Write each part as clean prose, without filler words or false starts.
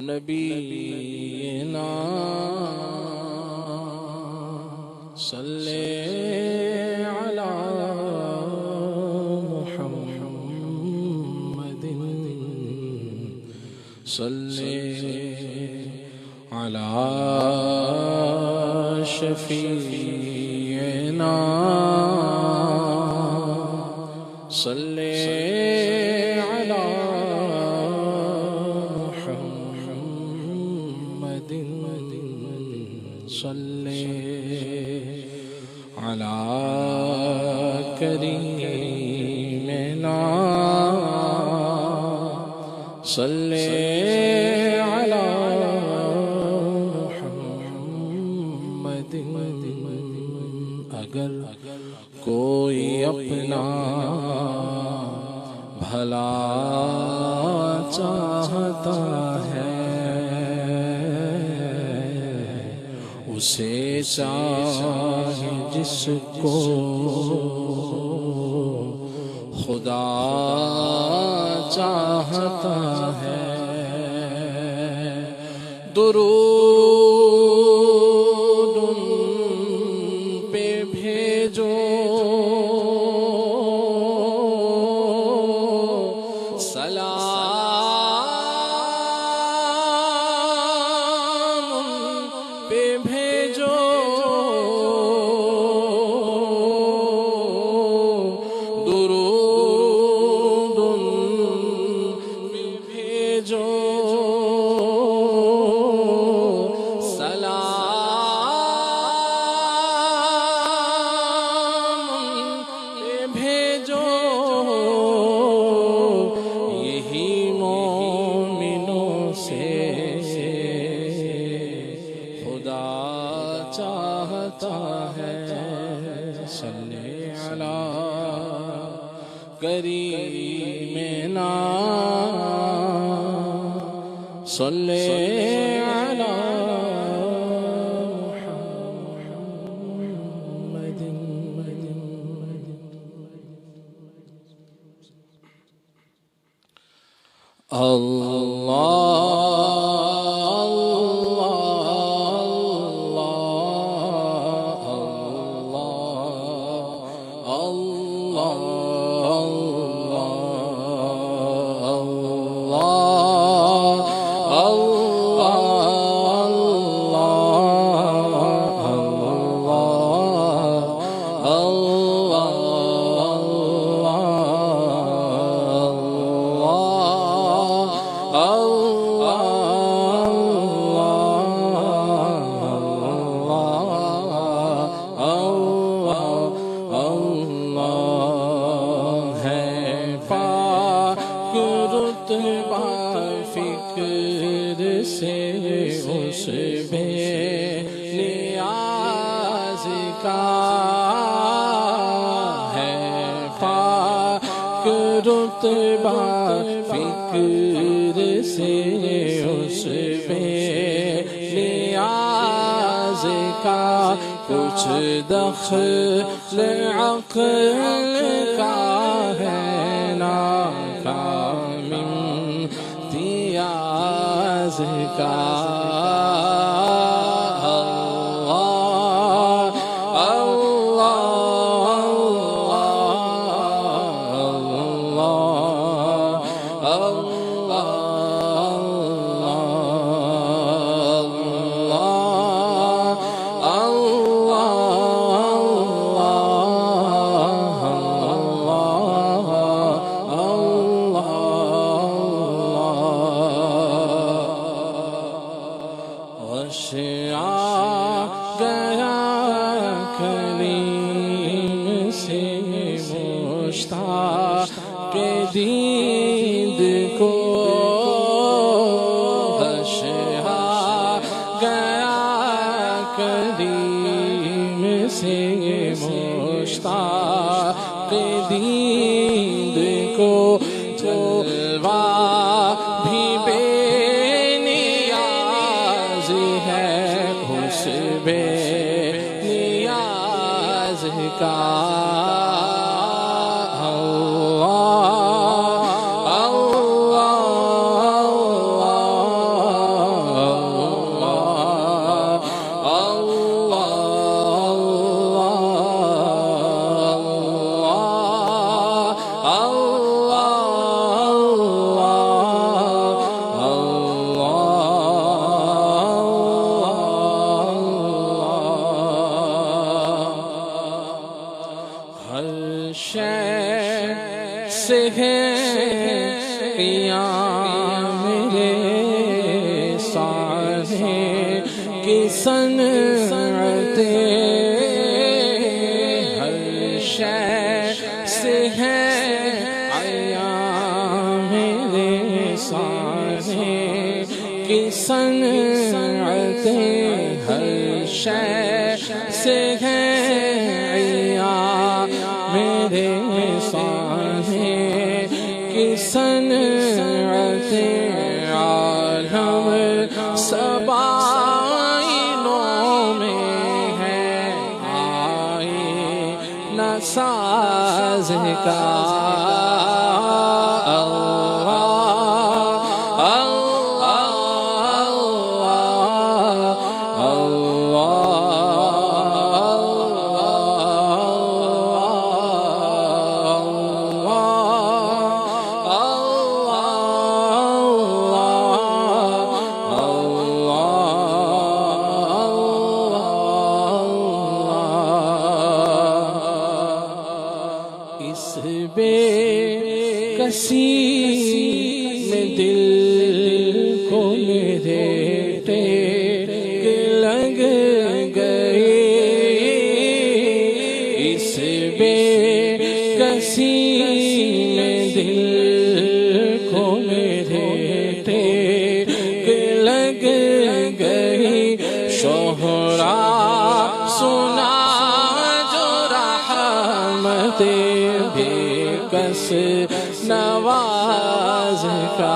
نبینا صلی علی محمد صلی علی شفیعنا صلی علی محمد صلی علی کریمنا صلی علی محمد اگر کوئی اپنا بھلا چاہتا ہے اسے چاہے جس کو خدا چاہتا ہے درود ان پہ بھیجو سلام ان پہ بھیجو درود ان پہ بھیجو سلام پہ بھیجو یہی مومنوں سے خدا چاہتا ہے صلی علی کریمنا صلی علی محمد فکر سے اس بے نیاز کا ہے پاک رتبہ فکر سے اس بے نیاز کا کچھ دخل عقل کا ہے ناکام امتیاز کا گیا کلیم سے مشتاق دید کو گیا کلیم سے مشتاق دید کو جلوہ بھی بے نیاز ہے اس بے نیاز کا اللہ قیام میرے سانے کی صنعتیں ہر شے سے ہے عیاں میرے سانے کی صنعتیں ہر شے سے ہے عیاں میرے سانے کی صنعتیں عالم سبائنوں میں ہے آئینہ ساز کا بے کسی میں دل کو میرے ٹیک لگ گئی اس بے کسی میں دل کو میرے ٹیک لگ گئی شہرا سنا جو رحمت بے کس نواز کا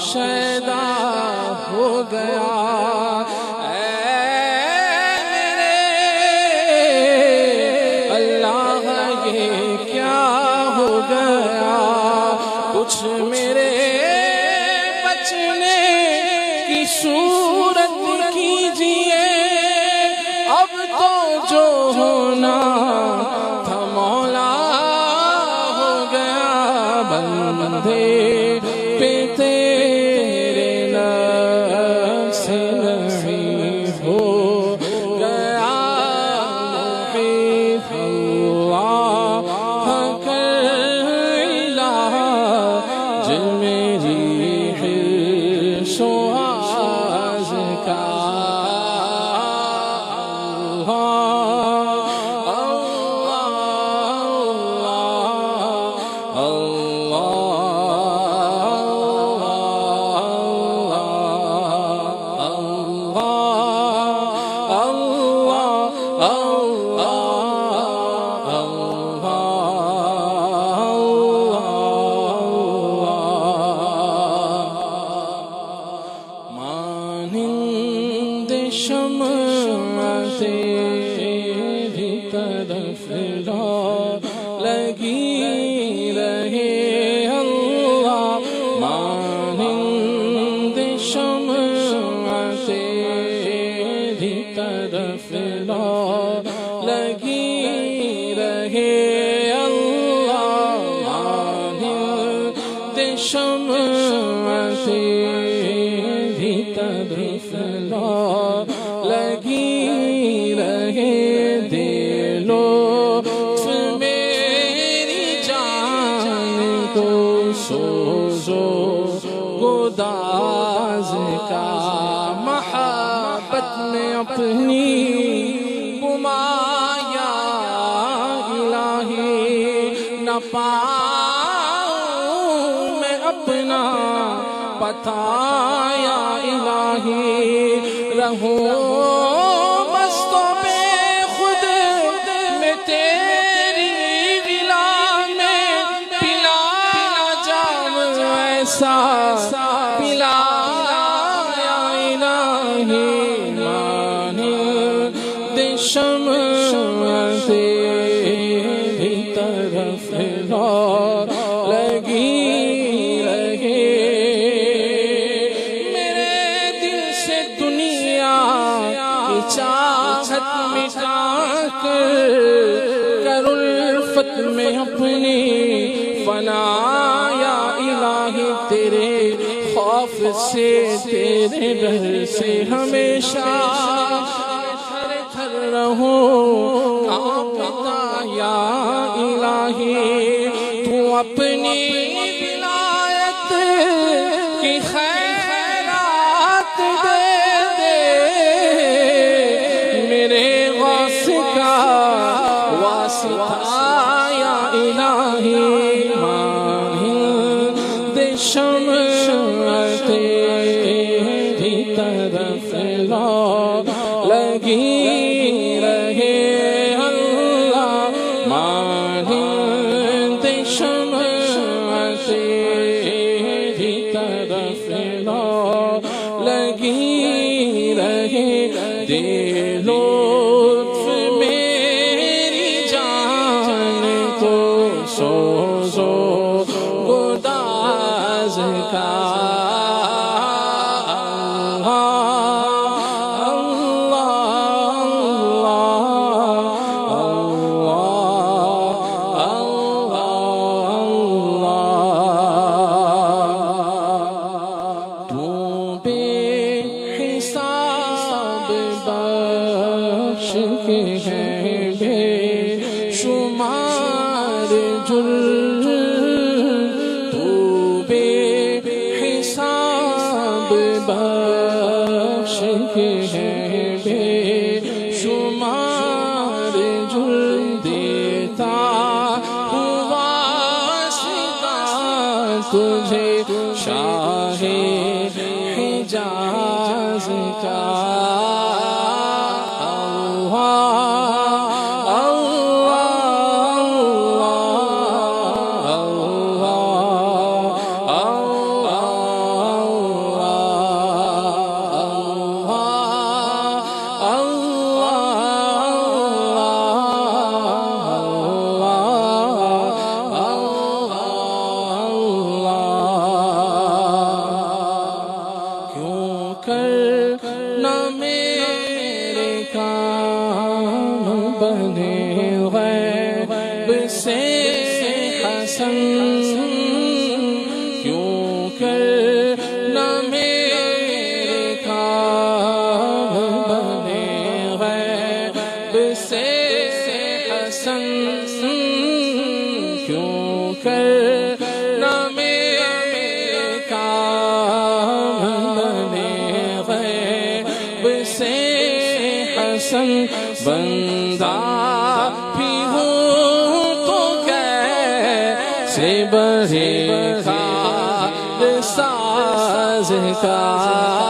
شیدا ہو گیا میرے اللہ یہ کیا ہو گیا کچھ میرے بچنے کی صورت کیجیے اب تو جو ہونا تھا مولا ہو گیا بندے پہ تیرے نفس نہیں ہو گیا محیط اللہ کر علاج میری حرص و آز کا تیری طرف لگی رہے اللہ مانند شمع تیری طرف لگی رہے اللہ مانند شمع تیری طرف لگی رہے دل لطف میری جان کو سوزو گداز کا محبت میں اپنی گمایا الہی نہ پاؤں میں اپنا پتہ یا الہی رہوں مست و بے خود میں تیری ولا میں پلا جام ایسا پلا یا الہی مانند شمع تیری طرف لگی رہے میرے دل سے دنیا کی چاہت مٹا کر الفت میں اپنی فنا یا الہی تیرے خوف سے تیرے ڈر سے ہمیشہ تھر رہوں کانپتا یا الہی تو اپنی ولایت کی خیرات دے دے میرے غوث کا واسطہ یا الہی مانند شمع تیری طرف لگی رہے اللہ مانند شمع تیری طرف لگی رہے دے لطف میری جان کو سوزو گداز کا بے شمار جرم تو بے حساب بخش کے ہے بے شمار جرم دیتا ہوا واسطہ تجھے شاہ حجاز کا نہ میرے کام بنے غیب سے حسن کیوں کر نہ میرے کام بنے غیب سے حسن کیوں کر نہ میرے کام بنے سے حسن بندہ بھی ہوں تو کیسے بڑے کار ساز کا